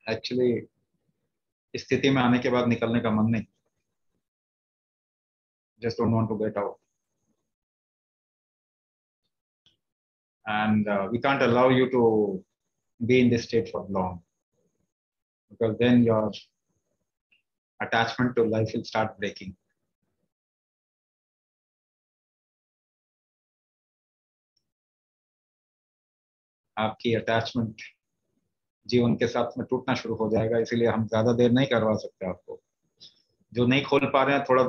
Actually स्थिति में आने के बाद निकलने का मन नहीं, just don't want to get out. And we can't allow you to be in this state for long, because then your attachment to life will start breaking. आपकी अटैचमेंट जीवन के साथ में टूटना शुरू हो जाएगा, इसीलिए हम ज्यादा देर नहीं करवा सकते आपको। जो नहीं खोल पा रहे हैं थोड़ा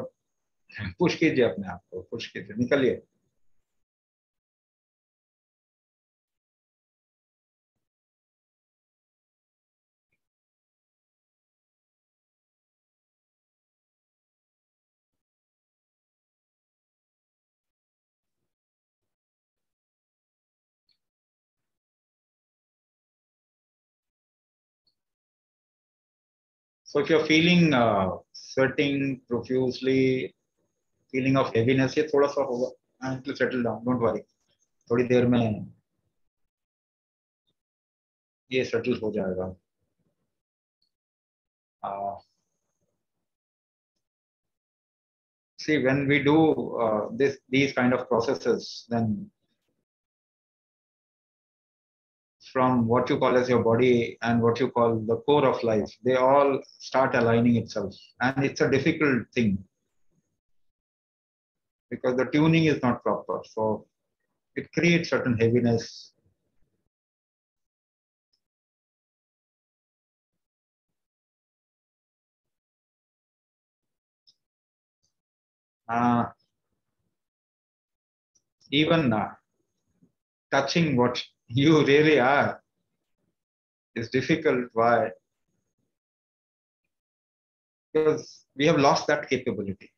पुश कीजिए अपने आप को, पुश कीजिए, निकलिए। So if you're feeling sweating profusely, feeling of heaviness, ये थोड़ा सा होगा, and it will settle down, don't worry, थोड़ी देर में ये सेटल हो जाएगा। See, when we do these kind of processes, then from what you call as your body and what you call the core of life, they all start aligning itself, and it's a difficult thing because the tuning is not proper, so it creates certain heaviness. Even touching what you really are is difficult. Why? Because we have lost that capability.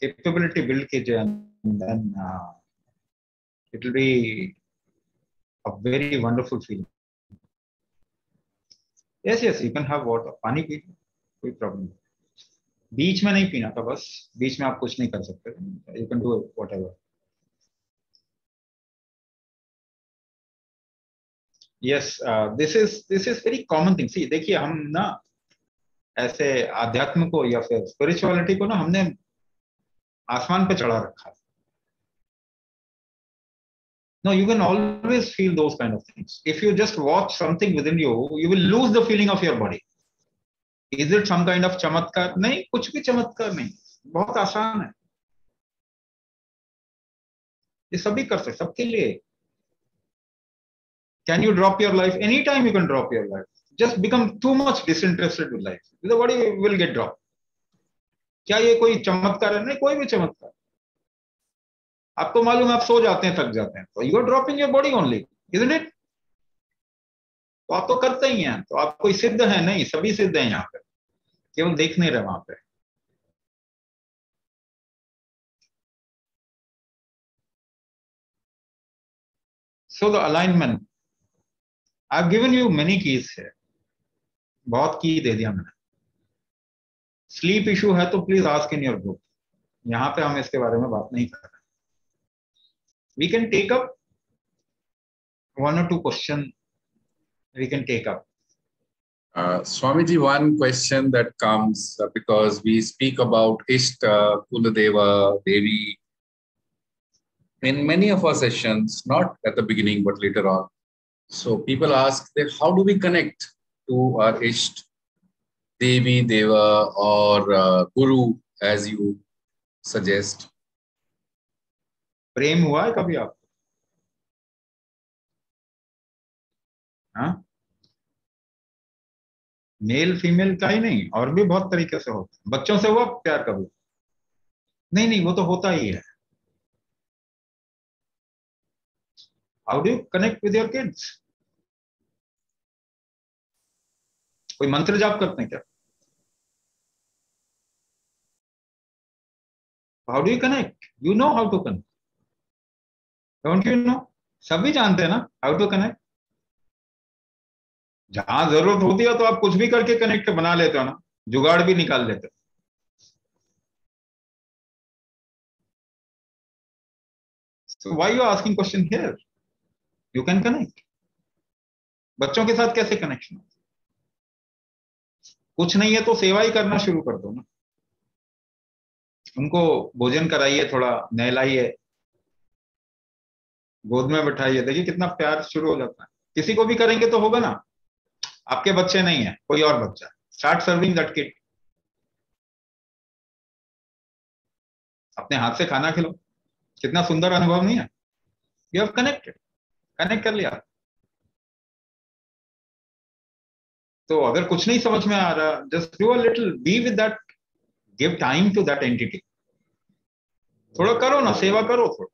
Capability build कीजिए, and then it will be a very wonderful feeling. Yes, yes, you can have water. पानी P, कोई problem नहीं। बीच में नहीं पीना था बस, बीच में आप कुछ नहीं कर सकते। You can do whatever. Yes, this is very common thing. See, देखिए हम ना ऐसे आध्यात्म को या फिर स्पिरिचुअलिटी को ना हमने आसमान पे चढ़ा रखा है। No, you can always feel those kind of things. If you just watch something within you, you will lose the feeling of your body. Is it some kind of चमत्कार? नहीं, कुछ भी चमत्कार नहीं, बहुत आसान है, ये सभी कर सकते, सबके लिए। Can you drop your life? Anytime you can drop your life. Just become too much disinterested with life. The body will get dropped. क्या ये कोई चमत्कार है? नहीं, कोई भी चमत्कार। आपको मालूम है आप सो जाते हैं, थक जाते हैं, तो you are dropping your body only, isn't it? तो आप तो करते ही हैं, तो आप कोई सिद्ध है नहीं, सभी सिद्ध हैं यहाँ पे, केवल देख नहीं रहे वहां पे। So the alignment, I've given you many keys here, बहुत की दे दिया मैंने। स्लीप इशू है तो please ask in your group, यहाँ पे हम इसके बारे में बात नहीं कर रहे। We can take up one or two question, we can take up. Swamiji, one question that comes because we speak about Ishta, Kuladeva, Devi in many of our sessions, not at the beginning, but later on. So people ask that how do we connect to our Ishta, Devi, Deva, or Guru, as you suggest? प्रेम हुआ है कभी आपको? हाँ, male female का ही नहीं, और भी बहुत तरीके से होता है। बच्चों से हुआ प्यार कभी? नहीं नहीं, वो तो होता ही है। How do you connect with your kids? कोई मंत्र जाप करते हैं क्या? How do you connect? You know how to connect, don't you know? सभी जानते हैं ना हाउ टू कनेक्ट। जहां जरूरत होती है तो आप कुछ भी करके कनेक्ट बना लेते हो ना, जुगाड़ भी निकाल लेते हो। So why you are asking question here? You can connect. बच्चों के साथ कैसे कनेक्शन हो? कुछ नहीं है तो सेवा ही करना शुरू कर दो ना। उनको भोजन कराइए, थोड़ा नहलाइए, गोद में बैठाइए, देखिए कितना प्यार शुरू हो जाता है। किसी को भी करेंगे तो होगा ना। आपके बच्चे नहीं है, कोई और बच्चा, स्टार्ट सर्विंग दैट किड। अपने हाथ से खाना खिलाओ, कितना सुंदर अनुभव नहीं है? यू हैव कनेक्टेड, कनेक्ट कर लिया। तो अगर कुछ नहीं समझ में आ रहा, just do a little, be with that, give time to that entity. थोड़ा करो ना, सेवा करो थोड़ा।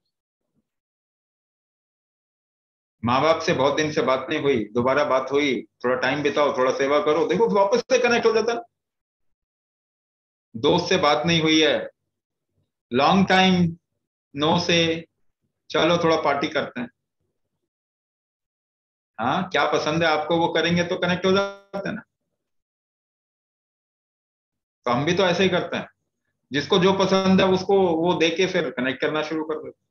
माँ बाप से बहुत दिन से बात नहीं हुई, दोबारा बात हुई, थोड़ा टाइम बिताओ, थोड़ा सेवा करो, देखो वापस से कनेक्ट हो जाता है। दोस्त से बात नहीं हुई है, लॉन्ग टाइम नो से, चलो थोड़ा पार्टी करते हैं। हाँ, क्या पसंद है आपको वो करेंगे तो कनेक्ट हो जाते हैं ना। तो हम भी तो ऐसे ही करते हैं, जिसको जो पसंद है उसको वो दे के फिर कनेक्ट करना शुरू कर देते।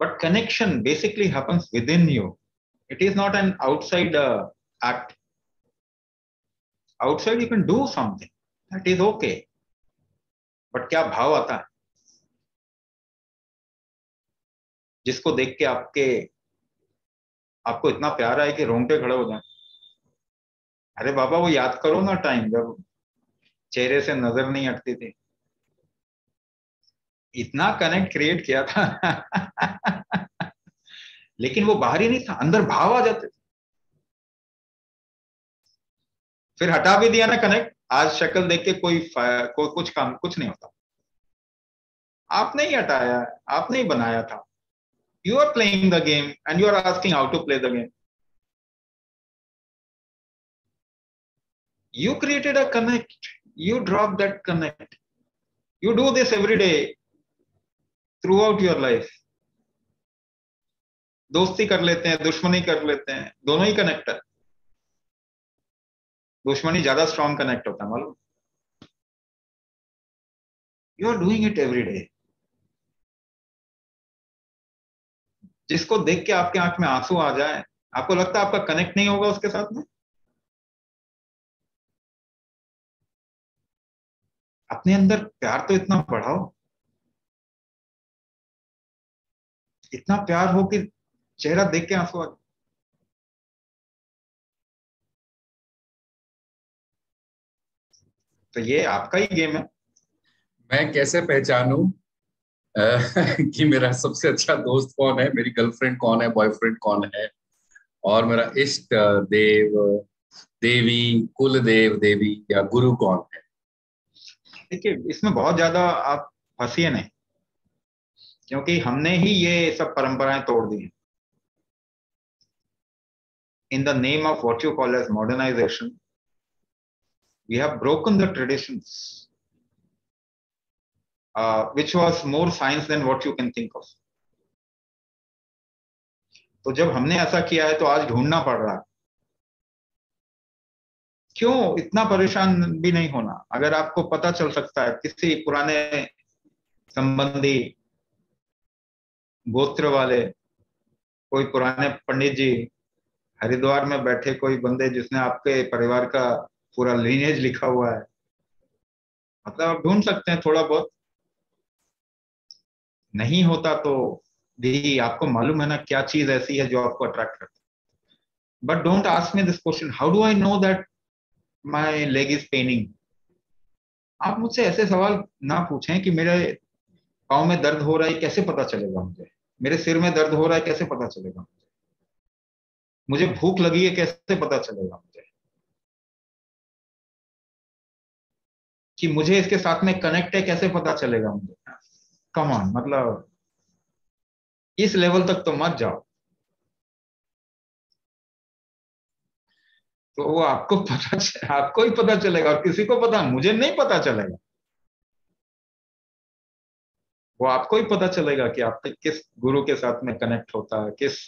But connection basically happens with in you, it is not an outside act. Outside you can do something, that is okay, but क्या भाव आता है जिसको देख के आपको इतना प्यार आए कि रोंगटे खड़े हो जाए? अरे बाबा, वो याद करो ना टाइम जब चेहरे से नजर नहीं हटती थी, इतना कनेक्ट क्रिएट किया था। लेकिन वो बाहर ही नहीं था, अंदर भाव आ जाते थे। फिर हटा भी दिया ना कनेक्ट, आज शक्ल देख के कोई कुछ काम कुछ नहीं होता। आपने ही हटाया, आपने ही बनाया था। You are playing the game and you are asking how to play the game. You created a connect, you drop that connect. You do this every day throughout your life. दोस्ती कर लेते हैं, दुश्मनी कर लेते हैं, दोनों ही कनेक्ट है। दुश्मनी ज्यादा स्ट्रॉन्ग कनेक्ट होता है, मालूम? You are doing it every day. जिसको देख के आपके आंख में आंसू आ जाए, आपको लगता है आपका कनेक्ट नहीं होगा उसके साथ में? अपने अंदर प्यार तो इतना बढ़ाओ, इतना प्यार हो कि चेहरा देख के आंसू आ जाए। तो ये आपका ही गेम है। मैं कैसे पहचानूं कि मेरा सबसे अच्छा दोस्त कौन है, मेरी गर्लफ्रेंड कौन है, बॉयफ्रेंड कौन है, और मेरा इष्ट देव, देवी, कुल देव देवी या गुरु कौन है? देखिए, इसमें बहुत ज्यादा आप फंसिए नहीं, क्योंकि हमने ही ये सब परंपराएं तोड़ दी हैं। In the name of what you call as modernization, we have broken the traditions, which was more science than what you can think of. तो जब हमने ऐसा किया है तो आज ढूंढना पड़ रहा है। क्यों इतना परेशान भी नहीं होना? अगर आपको पता चल सकता है किसी पुराने संबंधी, गोत्र वाले, कोई पुराने पंडित जी, हरिद्वार में बैठे कोई बंदे जिसने आपके परिवार का पूरा लीनेज लिखा हुआ है, मतलब आप ढूंढ सकते हैं थोड़ा बहुत। नहीं होता तो भी आपको मालूम है ना क्या चीज ऐसी है जो आपको अट्रैक्ट करती है। But don't ask me this question, how do I know that my leg is Penning. आप मुझसे ऐसे सवाल ना पूछें कि मेरे पाँव में दर्द हो रहा है कैसे पता चलेगा मुझे, मेरे सिर में दर्द हो रहा है कैसे पता चलेगा मुझे भूख लगी है कैसे पता चलेगा मुझे, कि मुझे इसके साथ में कनेक्ट है कैसे पता चलेगा मुझे। कम ऑन, मतलब इस लेवल तक तो मत जाओ। तो वो आपको ही पता चलेगा, और किसी को पता, मुझे नहीं पता चलेगा। वो आपको ही पता चलेगा कि आपके किस गुरु के साथ में कनेक्ट होता है, किस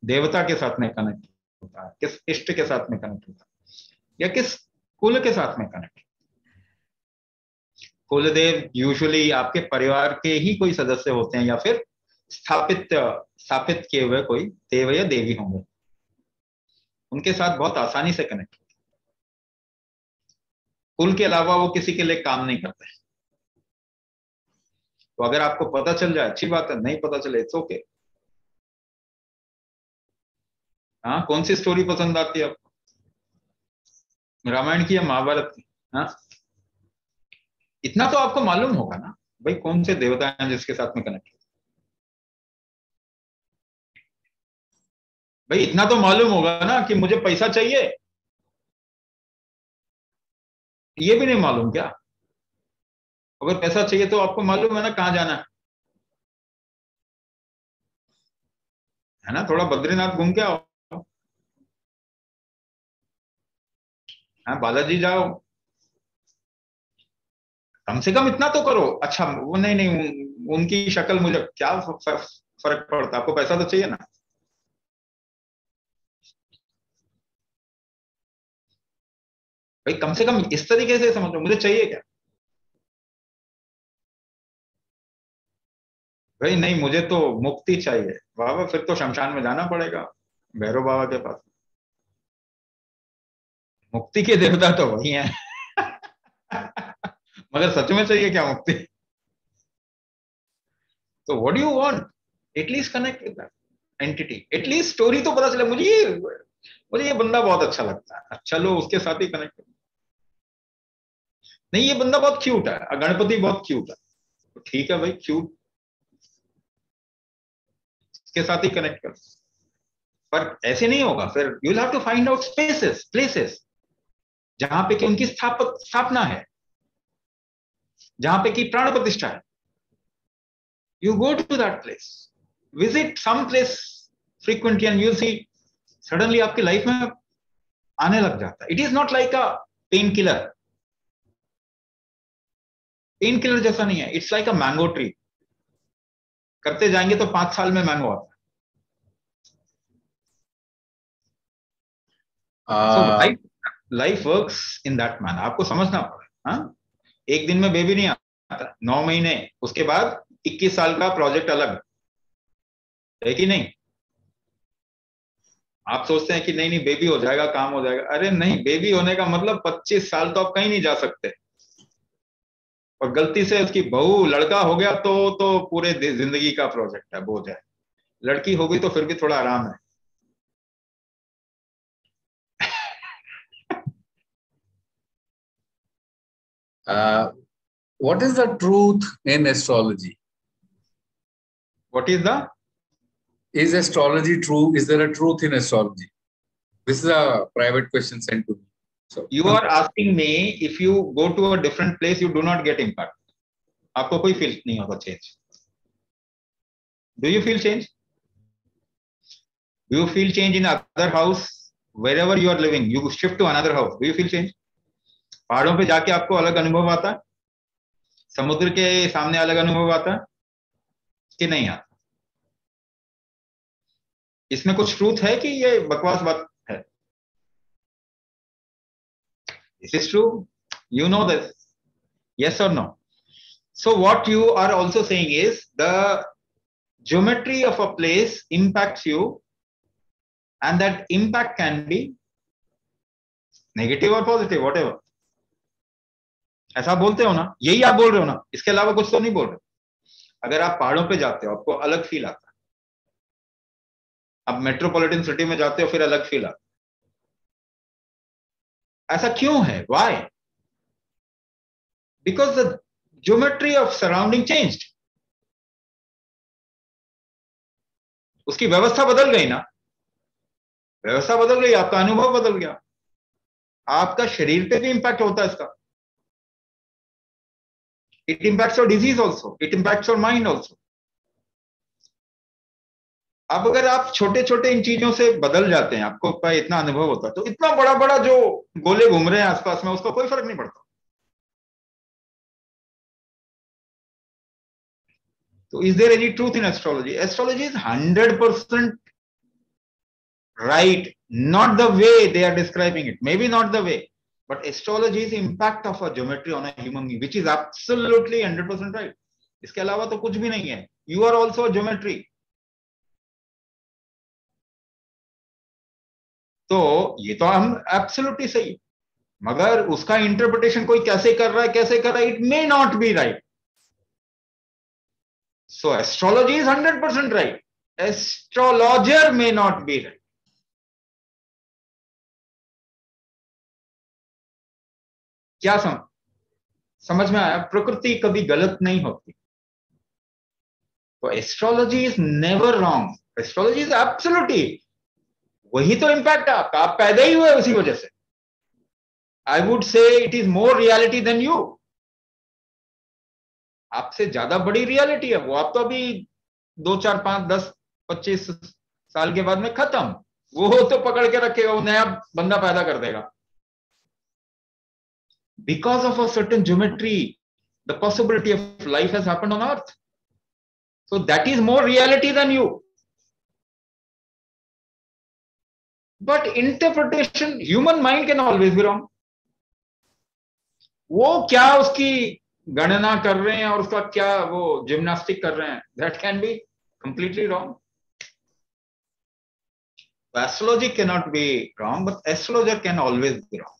देवता के साथ में कनेक्ट होता है, किस इष्ट के साथ में कनेक्ट होता है, या किस कुल के साथ में कनेक्ट। कुलदेव यूजुअली आपके परिवार के ही कोई सदस्य होते हैं, या फिर स्थापित स्थापित किए हुए कोई देव या देवी होंगे। उनके साथ बहुत आसानी से कनेक्ट। कुल के अलावा वो किसी के लिए काम नहीं करते। तो अगर आपको पता चल जाए अच्छी बात है, नहीं पता चले इट्स ओके। हाँ, कौन सी स्टोरी पसंद आती है आपको, रामायण की या महाभारत की? हाँ, इतना तो आपको मालूम होगा ना भाई, कौन से देवता हैं जिसके साथ में कनेक्ट। भाई इतना तो मालूम होगा ना कि मुझे पैसा चाहिए, ये भी नहीं मालूम क्या? अगर पैसा चाहिए तो आपको मालूम है ना कहाँ जाना है ना, थोड़ा बद्रीनाथ घूम के आओ, हाँ बालाजी जाओ, कम से कम इतना तो करो। अच्छा वो नहीं नहीं उनकी शक्ल मुझे क्या फर्क पड़ता, आपको पैसा तो चाहिए ना। भाई कम से कम इस तरीके से समझो, मुझे चाहिए क्या? भाई नहीं मुझे तो मुक्ति चाहिए बाबा, फिर तो शमशान में जाना पड़ेगा, भैरव बाबा के पास। मुक्ति के देवता तो वही हैं। मगर सच में चाहिए क्या मुक्ति? तो what do you want? At least connect with that entity, at least story तो पता चले मुझे ये बंदा बहुत अच्छा लगता है, चलो उसके साथ ही कनेक्ट। नहीं ये बंदा बहुत क्यूट है, गणपति बहुत क्यूट है, तो ठीक है भाई क्यूट, इसके साथ ही कनेक्ट कर। पर ऐसे नहीं होगा, फिर you will have to find out spaces places जहां पे कि उनकी स्थापना है, जहां पे कि प्राण प्रतिष्ठा है। You go to that place, visit some place frequently and you see suddenly आपकी लाइफ में आने लग जाता है। It is not like a painkiller, painkiller जैसा नहीं है, it's like a mango tree, करते जाएंगे तो 5 साल में मैंगो आता है। So life life works in that manner, आपको समझना पड़ेगा। हाँ, एक दिन में बेबी नहीं आता, 9 महीने, उसके बाद 21 साल का प्रोजेक्ट अलग है कि नहीं? आप सोचते हैं कि नहीं नहीं बेबी हो जाएगा काम हो जाएगा, अरे नहीं, बेबी होने का मतलब 25 साल तो आप कहीं नहीं जा सकते। और गलती से उसकी बहू लड़का हो गया तो पूरे जिंदगी का प्रोजेक्ट है, बोझ है। लड़की हो गई तो फिर भी थोड़ा आराम है। What is the truth in astrology? What is the? Is astrology true? Is there a truth in astrology? This is a private question sent to me. So You are asking me if you go to a different place, you do not get impact. आपको कोई feel नहीं होगा change? Do you feel change? Do you feel change in other house? Wherever you are living, you shift to another house. Do you feel change? पहाड़ों पे जाके आपको अलग अनुभव आता है, समुद्र के सामने अलग अनुभव आता है कि नहीं आता? इसमें कुछ ट्रूथ है कि ये बकवास बात है? This is true. You know this. Yes or no? So what you are also saying is the geometry of a place impacts you, and that impact can be negative or positive, whatever. ऐसा बोलते हो ना, यही आप बोल रहे हो ना, इसके अलावा कुछ तो नहीं बोल रहे। अगर आप पहाड़ों पे जाते हो आपको अलग फील आता है, आप मेट्रोपॉलिटन सिटी में जाते हो फिर अलग फील आता है। ऐसा क्यों है? Why? Because the geometry of surrounding changed, उसकी व्यवस्था बदल गई ना, व्यवस्था बदल गई, आपका अनुभव बदल गया, आपका शरीर पे भी इंपैक्ट होता है इसका। It impacts your disease also, it impacts your mind also. अब अगर आप छोटे छोटे इन चीजों से बदल जाते हैं, आपको इतना अनुभव होता है, तो इतना बड़ा बड़ा जो गोले घूम रहे हैं आसपास में उसका कोई फर्क नहीं पड़ता। तो is there any truth in astrology? Astrology is 100% right, not the way they are describing it, maybe not the way, but astrology is the impact of a geometry on a human being, which is absolutely 100% right. इसके अलावा तो कुछ भी नहीं है। You are also a geometry. तो ये तो हम एब्सोल्युटली सही, मगर उसका इंटरप्रिटेशन कोई कैसे कर रहा है, कैसे कर रहा है, it may not be right. So astrology is 100% right, astrologer may not be right. क्या समझ में आया? प्रकृति कभी गलत नहीं होती. तो astrology is never wrong, astrology is absolutely. वही तो इंपैक्ट है आपका, आप पैदा ही हुए उसी वजह से. I would say it is more reality than you. आपसे ज्यादा बड़ी रियलिटी है वो. आप तो अभी 2 4 5 10 25 साल के बाद में खत्म. वो तो पकड़ के रखेगा, वो नया बंदा पैदा कर देगा. Because of a certain geometry, the possibility of life has happened on earth. So that is more reality than you. But interpretation, human mind can always be wrong. वो क्या उसकी गणना कर रहे हैं और उसका क्या वो जिम्नास्टिक कर रहे हैं, that can be completely wrong. Astrology cannot be wrong, but astrologer can always be wrong.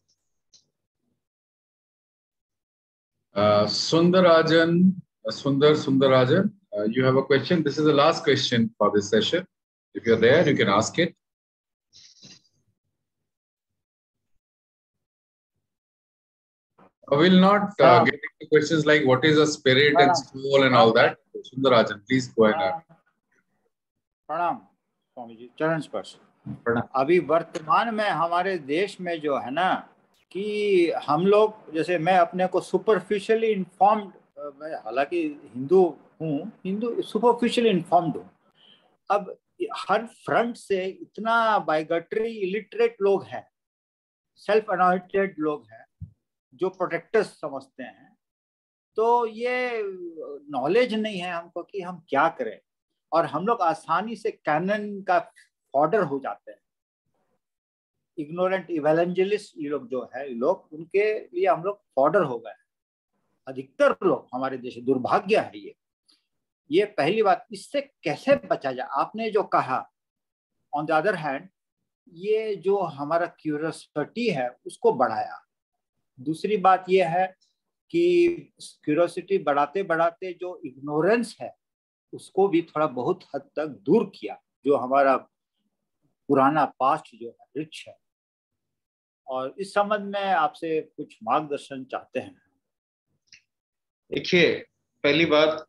Sundarajan, Sundarajan, you have a question. This is the last question for this session. If you're there, you can ask it. I will not get into questions like what is a spirit and soul and all that. Sundarajan, please go ahead. प्रणाम स्वामी जी, चरण स्पर्श. अभी वर्तमान में हमारे देश में जो है ना कि हम लोग, जैसे मैं अपने को सुपरफिशियली इन्फॉर्म्ड, हालांकि हिंदू हूँ, हिंदू सुपरफिशियली इन्फॉर्म्ड हूँ. अब हर फ्रंट से इतना बाइगटरी इलिटरेट लोग हैं, सेल्फ अनॉइंटेड लोग हैं जो प्रोटेक्टर्स समझते हैं. तो ये नॉलेज नहीं है हमको कि हम क्या करें, और हम लोग आसानी से कैनन का ऑर्डर हो जाते हैं. इग्नोरेंट इवेंजलिस्ट ये लोग जो है, लोग, उनके लिए हम लोग ऑर्डर हो गए, अधिकतर लोग हमारे देश. दुर्भाग्य है ये पहली बात. इससे कैसे बचा जाए? आपने जो कहा, ऑन द अदर हैंड, ये जो हमारा क्यूरियोसिटी है उसको बढ़ाया. दूसरी बात ये है कि क्यूरियोसिटी बढ़ाते बढ़ाते जो इग्नोरेंस है उसको भी थोड़ा बहुत हद तक दूर किया. जो हमारा पुराना पास्ट जो है रिच है, और इस संबंध में आपसे कुछ मार्गदर्शन चाहते हैं. देखिए, पहली बात,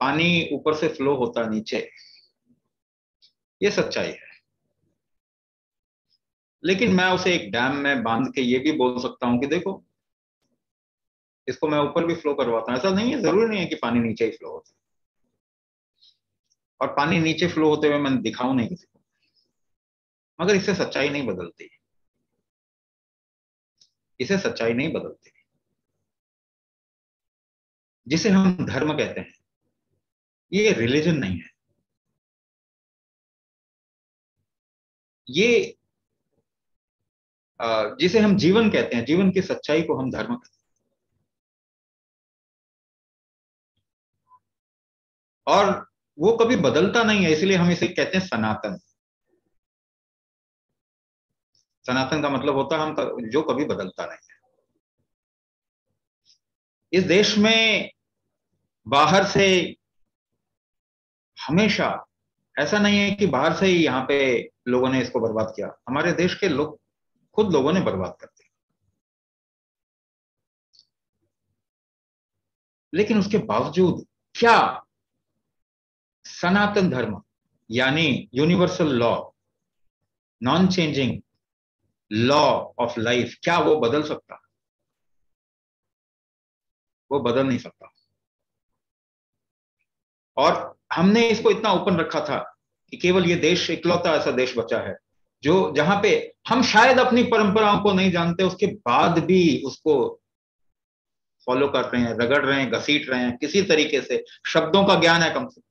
पानी ऊपर से फ्लो होता नीचे, ये सच्चाई है. लेकिन मैं उसे एक डैम में बांध के ये भी बोल सकता हूं कि देखो, इसको मैं ऊपर भी फ्लो करवाता हूं. ऐसा नहीं है, जरूरी नहीं है कि पानी नीचे ही फ्लो होता है. और पानी नीचे फ्लो होते हुए मैं दिखाऊं नहीं किसी को, मगर इससे सच्चाई नहीं बदलती. इसे सच्चाई नहीं बदलती. जिसे हम धर्म कहते हैं, ये रिलीजन नहीं है. ये जिसे हम जीवन कहते हैं, जीवन की सच्चाई को हम धर्म कहते हैं. और वो कभी बदलता नहीं है, इसलिए हम इसे कहते हैं सनातन. सनातन का मतलब होता है हम जो कभी बदलता नहीं है. इस देश में बाहर से हमेशा ऐसा नहीं है कि बाहर से ही यहाँ पे लोगों ने इसको बर्बाद किया. हमारे देश के लोग खुद लोगों ने बर्बाद कर दिया. लेकिन उसके बावजूद क्या सनातन धर्म यानी universal law, non changing law of life, क्या वो बदल सकता? वो बदल नहीं सकता. और हमने इसको इतना ओपन रखा था कि केवल ये देश इकलौता ऐसा देश बचा है जो जहां पे हम शायद अपनी परंपराओं को नहीं जानते, उसके बाद भी उसको फॉलो कर रहे हैं, रगड़ रहे हैं, घसीट रहे हैं, किसी तरीके से शब्दों का ज्ञान है कम से कम.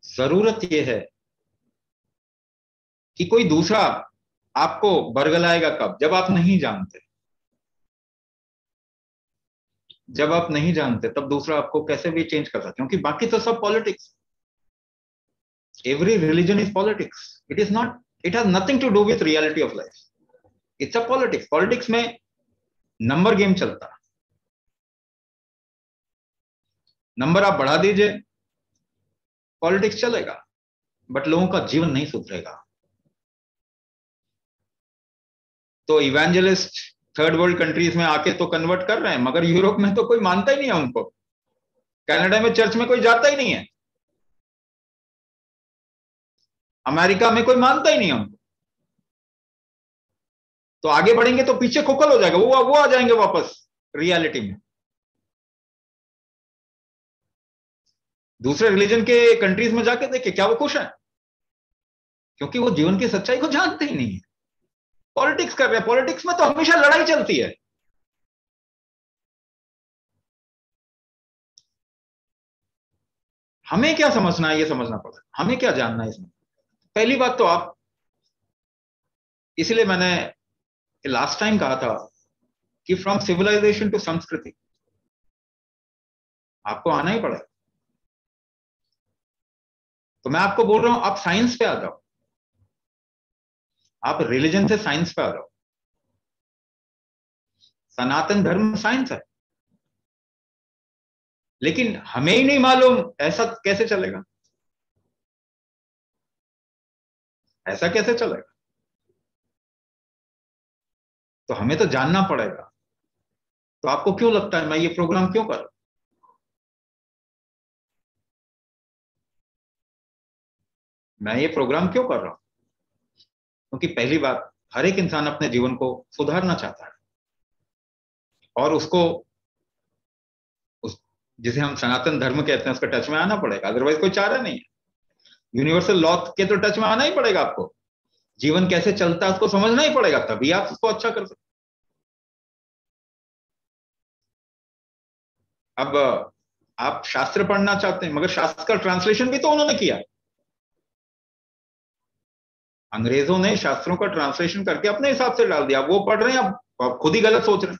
जरूरत यह है कि कोई दूसरा आपको बरगलाएगा कब? जब आप नहीं जानते. जब आप नहीं जानते तब दूसरा आपको कैसे भी चेंज कर सकता है, क्योंकि बाकी तो सब politics. Every religion is politics. It is not, it has nothing to do with reality of life. It's a politics. Politics में नंबर गेम चलता है. नंबर आप बढ़ा दीजिए, पॉलिटिक्स चलेगा, बट लोगों का जीवन नहीं सुधरेगा. तो इवेंजलिस्ट थर्ड वर्ल्ड कंट्रीज में आके तो कन्वर्ट कर रहे हैं, मगर यूरोप में तो कोई मानता ही नहीं है उनको. कनाडा में चर्च में कोई जाता ही नहीं है. अमेरिका में कोई मानता ही नहीं है उनको. तो आगे बढ़ेंगे तो पीछे खोखल हो जाएगा, वो आ जाएंगे वापस रियलिटी में. दूसरे रिलीजन के कंट्रीज में जाके देखे, क्या वो खुश है? क्योंकि वो जीवन की सच्चाई को जानते ही नहीं है. पॉलिटिक्स कर रहे हैं. पॉलिटिक्स में तो हमेशा लड़ाई चलती है. हमें क्या समझना है, ये समझना पड़ेगा. हमें क्या जानना है इसमें. पहली बात तो आप, इसलिए मैंने लास्ट टाइम कहा था कि फ्रॉम सिविलाइजेशन टू संस्कृति आपको आना ही पड़ेगा. तो मैं आपको बोल रहा हूं, आप साइंस पे आ जाओ. आप रिलीजन से साइंस पे आ जाओ. सनातन धर्म साइंस है, लेकिन हमें ही नहीं मालूम. ऐसा कैसे चलेगा? ऐसा कैसे चलेगा? तो हमें तो जानना पड़ेगा. तो आपको क्यों लगता है मैं ये प्रोग्राम क्यों कर रहा हूं? मैं ये प्रोग्राम क्यों कर रहा हूं? क्योंकि पहली बात, हर एक इंसान अपने जीवन को सुधारना चाहता है, और उसको जिसे हम सनातन धर्म कहते हैं उसका टच में आना पड़ेगा. अदरवाइज कोई चारा नहीं है. यूनिवर्सल लॉ के तो टच में आना ही पड़ेगा आपको. जीवन कैसे चलता है उसको समझना ही पड़ेगा, तभी आप उसको अच्छा कर सकते. अब आप शास्त्र पढ़ना चाहते हैं, मगर शास्त्र का ट्रांसलेशन भी तो उन्होंने किया. अंग्रेजों ने शास्त्रों का ट्रांसलेशन करके अपने हिसाब से डाल दिया. वो पढ़ रहे हैं, अब खुद ही गलत सोच रहे हैं.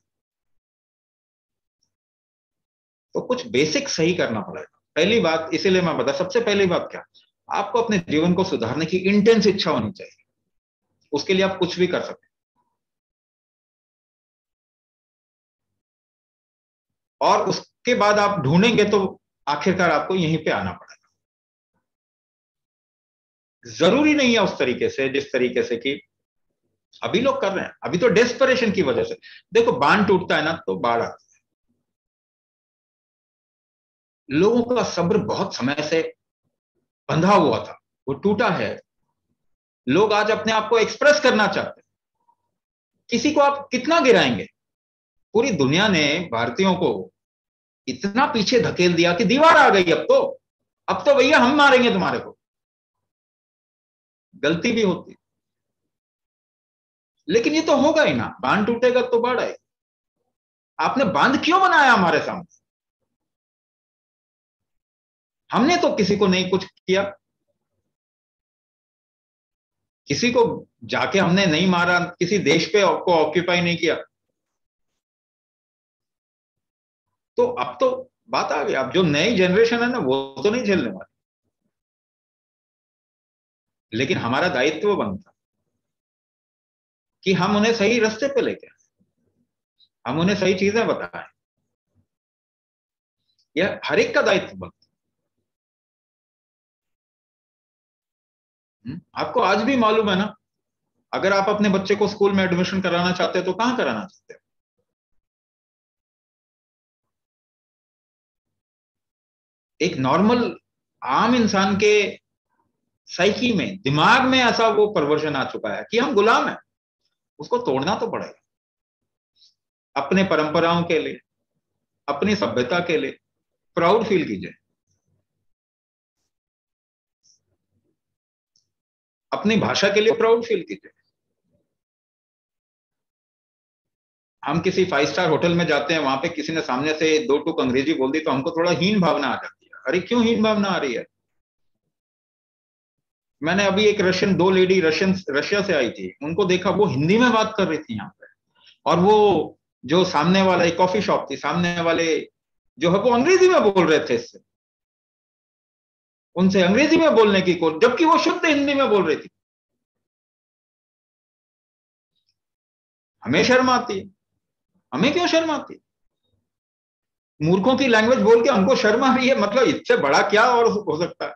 तो कुछ बेसिक सही करना पड़ेगा. पहली बात, इसीलिए मैं बता, सबसे पहली बात क्या, आपको अपने जीवन को सुधारने की इंटेंस इच्छा होनी चाहिए. उसके लिए आप कुछ भी कर सकते हैं. और उसके बाद आप ढूंढेंगे तो आखिरकार आपको यहीं पे आना पड़ेगा. जरूरी नहीं है उस तरीके से जिस तरीके से कि अभी लोग कर रहे हैं. अभी तो डेस्परेशन की वजह से, देखो बांध टूटता है ना तो बाढ़ आती है. लोगों का सब्र बहुत समय से बंधा हुआ था, वो टूटा है. लोग आज अपने आप को एक्सप्रेस करना चाहते हैं. किसी को आप कितना गिराएंगे? पूरी दुनिया ने भारतीयों को इतना पीछे धकेल दिया कि दीवार आ गई. अब तो भैया हम मारेंगे तुम्हारे को. गलती भी होती, लेकिन ये तो होगा ही ना. बांध टूटेगा तो बाढ़ आएगी. आपने बांध क्यों बनाया हमारे सामने? हमने तो किसी को नहीं कुछ किया. किसी को जाके हमने नहीं मारा, किसी देश पे को ऑक्यूपाई नहीं किया. तो अब तो बात आ गई. अब जो नई जनरेशन है ना, वो तो नहीं झेलने वाली. लेकिन हमारा दायित्व बनता कि हम उन्हें सही रास्ते पे लेके आए, हम उन्हें सही चीजें बताएं. यह हर एक का दायित्व बनता. आपको आज भी मालूम है ना, अगर आप अपने बच्चे को स्कूल में एडमिशन कराना चाहते हैं तो कहां कराना चाहते हैं? एक नॉर्मल आम इंसान के साइकी में, दिमाग में ऐसा वो परवर्जन आ चुका है कि हम गुलाम हैं. उसको तोड़ना तो पड़ेगा. अपने परंपराओं के लिए, अपनी सभ्यता के लिए प्राउड फील कीजिए. अपनी भाषा के लिए प्राउड फील कीजिए. हम किसी 5 स्टार होटल में जाते हैं, वहां पे किसी ने सामने से 2 टूक अंग्रेजी बोल दी तो हमको थोड़ा हीन भावना आ जाती है. अरे क्यों हीन भावना आ रही है? मैंने अभी एक रशियन, 2 लेडी रशिया से आई थी, उनको देखा, वो हिंदी में बात कर रही थी यहाँ पे. और वो जो सामने वाला, एक कॉफी शॉप थी, सामने वाले जो है वो अंग्रेजी में बोल रहे थे, इससे उनसे अंग्रेजी में बोलने की कोशिश, जबकि वो शुद्ध हिंदी में बोल रही थी। हमें शर्म आती है। हमें क्यों शर्म आती है? मूर्खों की लैंग्वेज बोल के हमको शर्म आ रही है, मतलब इससे बड़ा क्या और हो सकता है?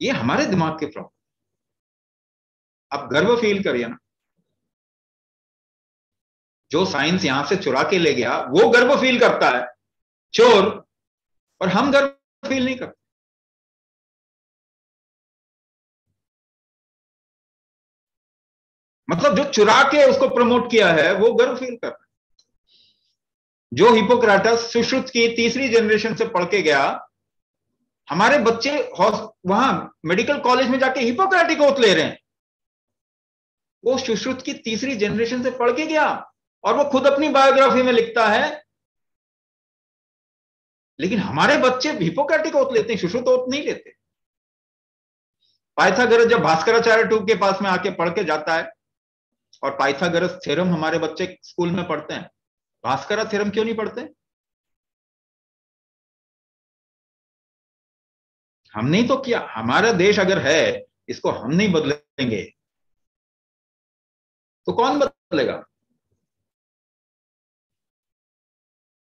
ये हमारे दिमाग के प्रॉब्लम। आप गर्व फील करिए ना, जो साइंस यहां से चुरा के ले गया वो गर्व फील करता है, चोर, और हम गर्व फील नहीं करते। मतलब जो चुरा के उसको प्रमोट किया है वो गर्व फील कर रहा है। जो हिपोक्रेटस सुश्रुत की तीसरी जनरेशन से पढ़ के गया, हमारे बच्चे वहां मेडिकल कॉलेज में जाके हिपोक्रेटिक ओथ ले रहे हैं। वो सुश्रुत की तीसरी जनरेशन से पढ़ के गया और वो खुद अपनी बायोग्राफी में लिखता है। लेकिन हमारे बच्चे हिपोक्रेटिक ओथ लेते हैं, सुश्रुत ओथ नहीं लेते। पाइथागोरस जब भास्कराचार्य टू के पास में आके पढ़ के जाता है, और पाइथागोरस थ्योरम हमारे बच्चे स्कूल में पढ़ते हैं, भास्कर थ्योरम क्यों नहीं पढ़ते? हमने ही तो किया। हमारा देश अगर है, इसको हम नहीं बदलेंगे तो कौन बदलेगा?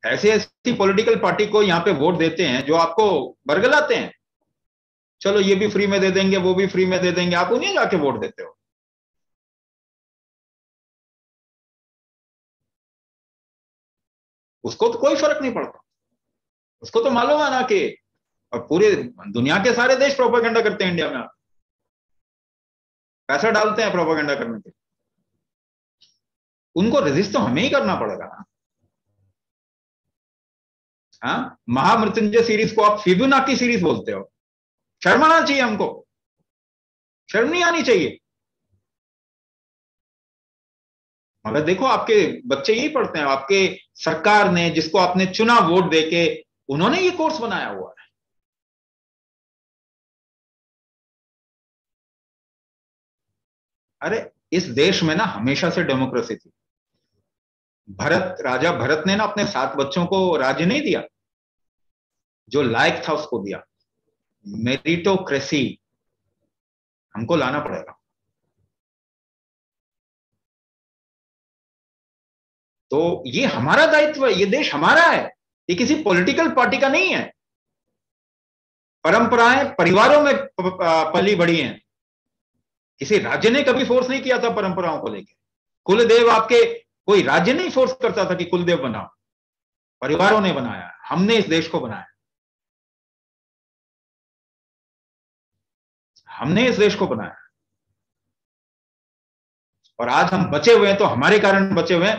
ऐसे ऐसी पॉलिटिकल पार्टी को यहां पे वोट देते हैं जो आपको बरगलाते हैं। चलो ये भी फ्री में दे देंगे, वो भी फ्री में दे देंगे, आप उन्हें जाके वोट देते हो। उसको तो कोई फर्क नहीं पड़ता। उसको तो मालूम है ना कि, और पूरे दुनिया के सारे देश प्रोपेगेंडा करते हैं इंडिया में, पैसा डालते हैं प्रोपेगेंडा करने के। उनको रेजिस्ट तो हमें ही करना पड़ेगा ना। हाँ, महामृत्युंजय सीरीज को आप फिबोनाची सीरीज बोलते हो। शर्म आना चाहिए हमको, शर्म नहीं आनी चाहिए। मगर देखो आपके बच्चे यही पढ़ते हैं। आपके सरकार ने, जिसको आपने चुना वोट देके, उन्होंने ये कोर्स बनाया हुआ है। अरे इस देश में ना हमेशा से डेमोक्रेसी थी। राजा भरत ने ना अपने 7 बच्चों को राज्य नहीं दिया, जो लायक था उसको दिया। मेरिटोक्रेसी हमको लाना पड़ेगा। तो ये हमारा दायित्व है, ये देश हमारा है, ये किसी पॉलिटिकल पार्टी का नहीं है। परंपराएं परिवारों में पली बढ़ी हैं। किसी राज्य ने कभी फोर्स नहीं किया था परंपराओं को लेकर। कुलदेव आपके, कोई राज्य नहीं फोर्स करता था कि कुलदेव बनाओ, परिवारों ने बनाया, हमने इस देश को बनाया, हमने इस देश को बनाया। और आज हम बचे हुए हैं तो हमारे कारण बचे हुए हैं,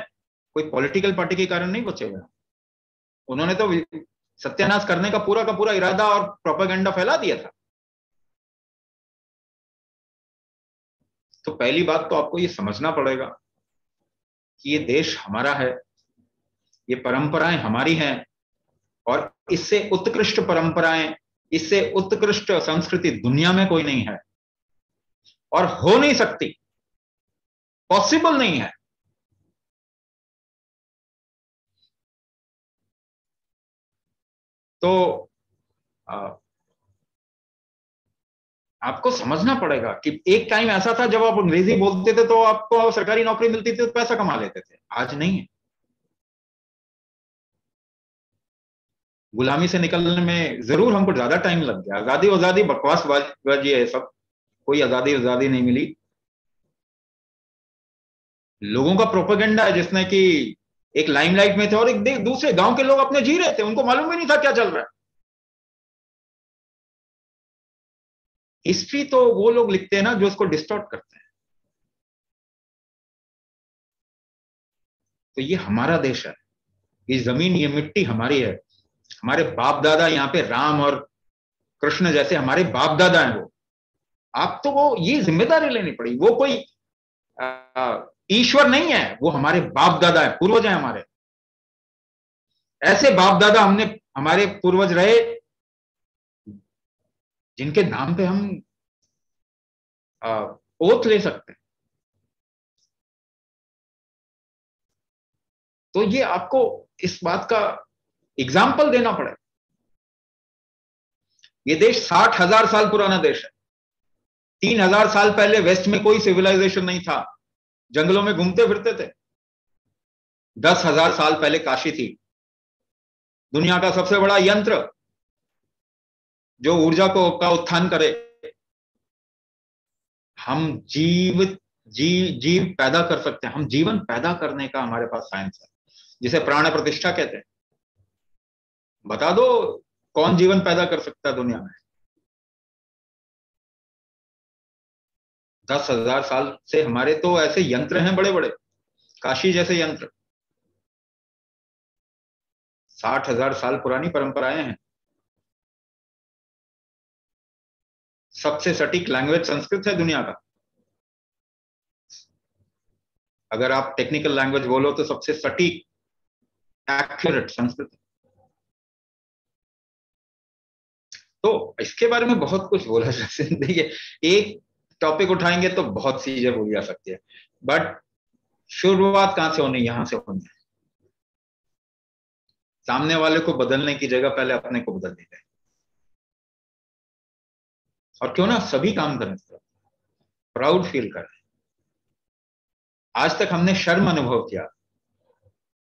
कोई पॉलिटिकल पार्टी के कारण नहीं बचे हुए हैं। उन्होंने तो सत्यानाश करने का पूरा इरादा और प्रोपेगेंडा फैला दिया था। तो पहली बात तो आपको ये समझना पड़ेगा कि ये देश हमारा है, ये परंपराएं हमारी हैं, और इससे उत्कृष्ट परंपराएं, इससे उत्कृष्ट संस्कृति दुनिया में कोई नहीं है और हो नहीं सकती, पॉसिबल नहीं है। तो आपको समझना पड़ेगा कि एक टाइम ऐसा था जब आप अंग्रेजी बोलते थे तो आपको सरकारी नौकरी मिलती थी तो पैसा कमा लेते थे। आज नहीं है। गुलामी से निकलने में जरूर हमको ज्यादा टाइम लग गया। आजादी आजादी बकवास बाजी है सब, कोई आजादी आजादी नहीं मिली। लोगों का प्रोपेगेंडा है जिसने कि एक लाइमलाइट में थे और एक दूसरे गांव के लोग अपने जी रहे थे, उनको मालूम भी नहीं था क्या चल रहा है। हिस्ट्री तो वो लोग लिखते हैं ना जो उसको डिस्टॉर्ट करते हैं। तो ये हमारा देश है, ये जमीन, ये मिट्टी हमारी है। हमारे बाप दादा यहाँ पे राम और कृष्ण जैसे हमारे बाप दादा हैं। वो आप तो वो ये जिम्मेदारी लेनी पड़ी। वो कोई ईश्वर नहीं है, वो हमारे बाप दादा है, पूर्वज हैं हमारे। ऐसे बाप दादा हमने, हमारे पूर्वज रहे, जिनके नाम पे हम ओथ ले सकते हैं। तो ये आपको इस बात का एग्जाम्पल देना पड़ेगा। ये देश 60,000 साल पुराना देश है। 3,000 साल पहले वेस्ट में कोई सिविलाइजेशन नहीं था, जंगलों में घूमते फिरते थे। 10,000 साल पहले काशी थी, दुनिया का सबसे बड़ा यंत्र जो ऊर्जा को का उत्थान करे। हम जीव पैदा कर सकते हैं, हम जीवन पैदा करने का हमारे पास साइंस है, जिसे प्राण प्रतिष्ठा कहते हैं। बता दो कौन जीवन पैदा कर सकता है दुनिया में? 10,000 साल से हमारे तो ऐसे यंत्र हैं बड़े बड़े, काशी जैसे यंत्र। 60,000 साल पुरानी परंपराएं हैं। सबसे सटीक लैंग्वेज संस्कृत है दुनिया का। अगर आप टेक्निकल लैंग्वेज बोलो तो सबसे सटीक एक्यूरेट संस्कृत। तो इसके बारे में बहुत कुछ बोला जा सकता है। देखिए, एक टॉपिक उठाएंगे तो बहुत सी चीजें बोली जा सकती है, बट शुरुआत कहां से होनी? यहां से होनी है। सामने वाले को बदलने की जगह पहले अपने को बदल देते हैं। और क्यों ना सभी काम करें, प्राउड फील करें। आज तक हमने शर्म अनुभव किया,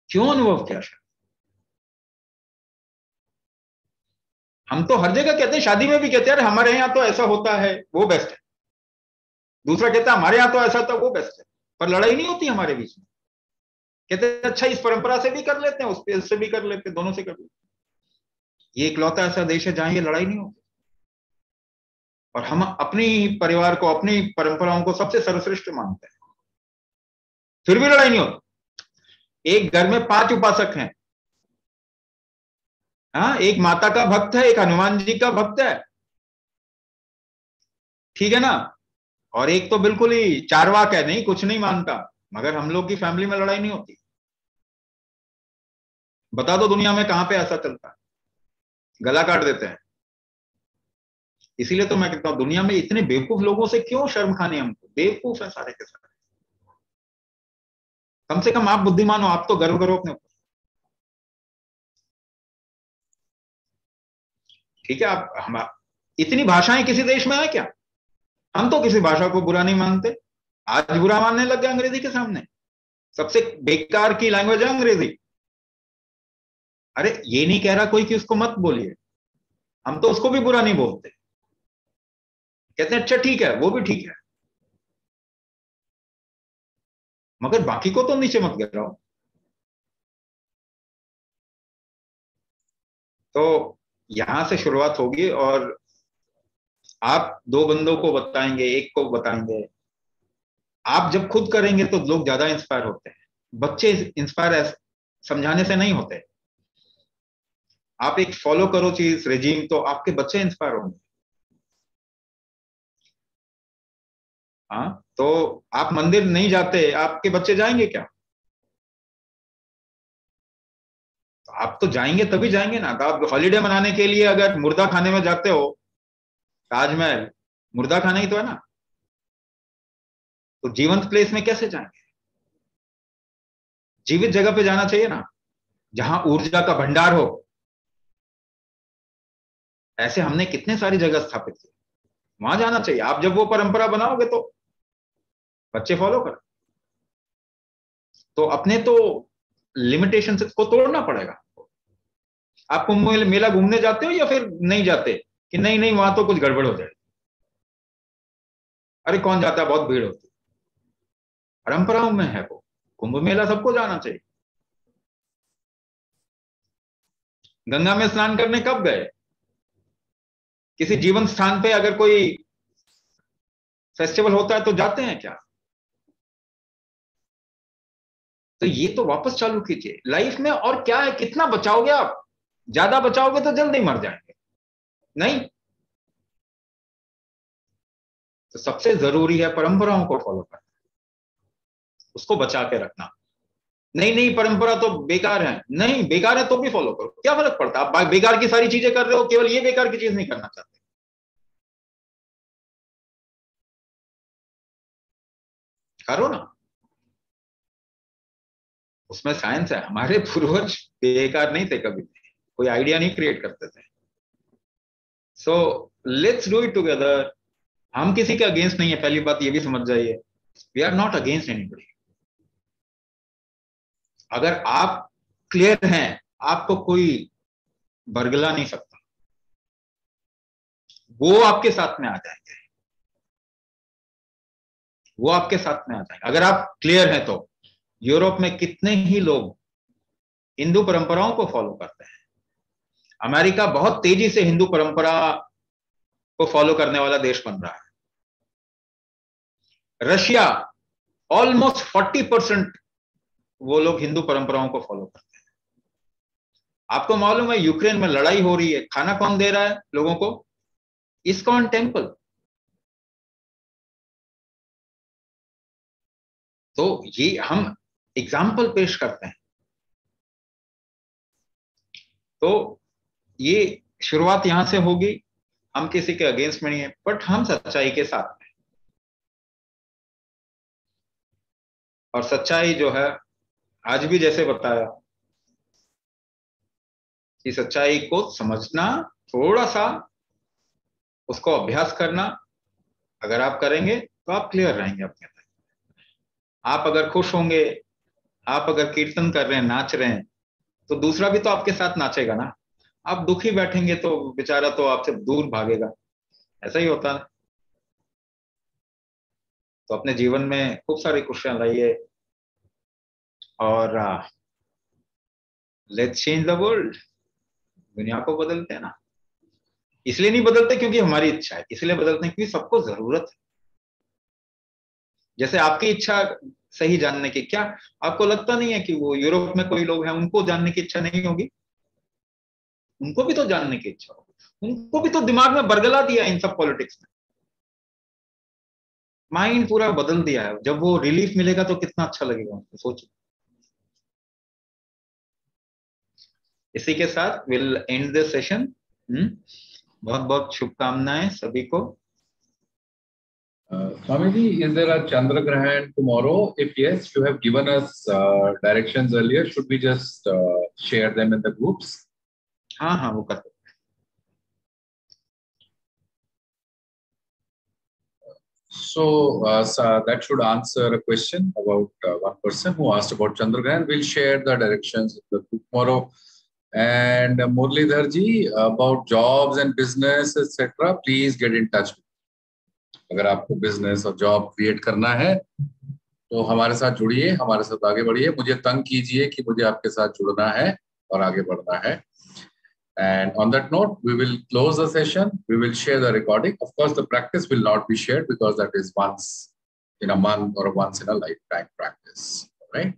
क्यों अनुभव किया शर्म? हम तो हर जगह कहते हैं, शादी में भी कहते हैं, अरे हमारे यहाँ तो ऐसा होता है, वो बेस्ट है। दूसरा कहता है हमारे यहाँ तो ऐसा था, वो बेस्ट है। पर लड़ाई नहीं होती हमारे बीच में। कहते हैं अच्छा इस परंपरा से भी कर लेते हैं, उससे भी कर लेते हैं, दोनों से कर लेते हैं। ये इकलौता ऐसा देश है जहां ये लड़ाई नहीं होती। और हम अपनी परिवार को, अपनी परंपराओं को सबसे सर्वश्रेष्ठ मानते हैं, फिर भी लड़ाई नहीं होती। एक घर में 5 उपासक हैं, हाँ, एक माता का भक्त है, एक हनुमान जी का भक्त है, ठीक है ना, और एक तो बिल्कुल ही चार्वाक है, नहीं कुछ नहीं मानता, मगर हम लोग की फैमिली में लड़ाई नहीं होती। बता दो दुनिया में कहां पे ऐसा चलता है? गला काट देते हैं। इसीलिए तो मैं कहता हूं दुनिया में इतने बेवकूफ लोगों से क्यों शर्म खानी? हमको बेवकूफ है सारे के सारे। कम से कम आप बुद्धिमान हो, आप तो गर्व करो अपने ऊपर। ठीक है, आप हम इतनी भाषाएं किसी देश में है क्या? हम तो किसी भाषा को बुरा नहीं मानते, आज बुरा मानने लग गए अंग्रेजी के सामने। सबसे बेकार की लैंग्वेज है अंग्रेजी। अरे ये नहीं कह रहा कोई कि उसको मत बोलिए, हम तो उसको भी बुरा नहीं बोलते, कहते हैं अच्छा ठीक है, वो भी ठीक है, मगर बाकी को तो नीचे मत गिराओ। तो यहां से शुरुआत होगी, और आप 2 बंदों को बताएंगे, एक को बताएंगे। आप जब खुद करेंगे तो लोग ज्यादा इंस्पायर होते हैं। बच्चे इंस्पायर समझाने से नहीं होते। आप एक फॉलो करो चीज, रेजीम, तो आपके बच्चे इंस्पायर होंगे। हाँ, तो आप मंदिर नहीं जाते, आपके बच्चे जाएंगे क्या? तो आप तो जाएंगे, तभी जाएंगे ना। तो आप हॉलीडे मनाने के लिए अगर मुर्दा खाने में जाते हो, ताजमहल मुर्दा खाना ही तो है ना, तो जीवंत प्लेस में कैसे जाएंगे? जीवित जगह पे जाना चाहिए ना, जहां ऊर्जा का भंडार हो। ऐसे हमने कितने सारी जगह स्थापित की, वहां जाना चाहिए। आप जब वो परंपरा बनाओगे तो बच्चे फॉलो कर। तो अपने तो लिमिटेशन को तोड़ना पड़ेगा। आप कुंभ मेला घूमने जाते हो या फिर नहीं जाते कि नहीं नहीं वहां तो कुछ गड़बड़ हो जाए? अरे कौन जाता है, बहुत भीड़ होती है। परंपराओं में है वो, कुंभ मेला सबको जाना चाहिए। गंगा में स्नान करने कब गए? किसी जीवन स्थान पे अगर कोई फेस्टिवल होता है तो जाते हैं क्या? तो ये तो वापस चालू कीजिए लाइफ में। और क्या है, कितना बचाओगे आप? ज्यादा बचाओगे तो जल्दी मर जाएंगे, नहीं? तो सबसे जरूरी है परंपराओं को फॉलो करना, उसको बचा के रखना। नहीं नहीं परंपरा तो बेकार है, नहीं बेकार है तो भी फॉलो करो, क्या फर्क पड़ता है? आप बेकार की सारी चीजें कर रहे हो, केवल ये बेकार की चीज नहीं करना चाहते, करो ना। उसमें साइंस है। हमारे पूर्वज बेकार नहीं थे, कभी कोई आइडिया नहीं क्रिएट करते थे। So let's do it together. हम किसी के अगेंस्ट नहीं है, पहली बात ये भी समझ जाइए। We are not against anybody. अगर आप क्लियर हैं, आपको कोई बरगला नहीं सकता, वो आपके साथ में आ जाएंगे, वो आपके साथ में आ जाएंगे अगर आप क्लियर हैं तो। यूरोप में कितने ही लोग हिंदू परंपराओं को फॉलो करते हैं। अमेरिका बहुत तेजी से हिंदू परंपरा को फॉलो करने वाला देश बन रहा है। रशिया ऑलमोस्ट 40% वो लोग हिंदू परंपराओं को फॉलो करते हैं। आपको मालूम है यूक्रेन में लड़ाई हो रही है, खाना कौन दे रहा है लोगों को? ISKCON temple. तो ये हम एग्जाम्पल पेश करते हैं। तो ये शुरुआत यहां से होगी। हम किसी के अगेंस्ट में नहीं है, बट हम सच्चाई के साथ हैं। और सच्चाई जो है, आज भी जैसे बताया कि सच्चाई को समझना, थोड़ा सा उसको अभ्यास करना, अगर आप करेंगे तो आप क्लियर रहेंगे अपने अंदर। आप अगर खुश होंगे, आप अगर कीर्तन कर रहे हैं, नाच रहे हैं, तो दूसरा भी तो आपके साथ नाचेगा ना। आप दुखी बैठेंगे तो बेचारा तो आपसे दूर भागेगा। ऐसा ही होता है। तो अपने जीवन में खूब सारी खुशियां लाइए और लेट्स चेंज द वर्ल्ड। दुनिया को बदलते हैं ना, इसलिए नहीं बदलते क्योंकि हमारी इच्छा है, इसलिए बदलते हैं क्योंकि सबको जरूरत है। जैसे आपकी इच्छा सही जानने की, क्या आपको लगता नहीं है कि वो यूरोप में कोई लोग हैं उनको जानने की इच्छा नहीं होगी? उनको भी तो जानने की इच्छा होगी, उनको भी तो दिमाग में बरगला दिया इन सब पॉलिटिक्स ने, माइंड पूरा बदल दिया है। जब वो रिलीफ मिलेगा तो कितना अच्छा लगेगा उनको, सोचो। इसी के साथ विल एंड दिस सेशन। बहुत बहुत शुभकामनाएं सभी को। Swamiji, is there a Chandra Grahan tomorrow? If yes, you have given us directions earlier. Should we just share them in the groups? हाँ हाँ, वो करते। So that should answer a question about one person who asked about Chandra Grahan. We'll share the directions in the group tomorrow. And Muralidhar ji, about jobs and business, etc., please get in touch. अगर आपको business और job create करना है तो हमारे साथ जुड़िए, हमारे साथ आगे बढ़िए। मुझे तंग कीजिए कि मुझे आपके साथ जुड़ना है और आगे बढ़ना है। And on that note, we will close the session. We will share the recording. Of course, the practice will not be shared because that is once in a month or once in a lifetime practice. All right.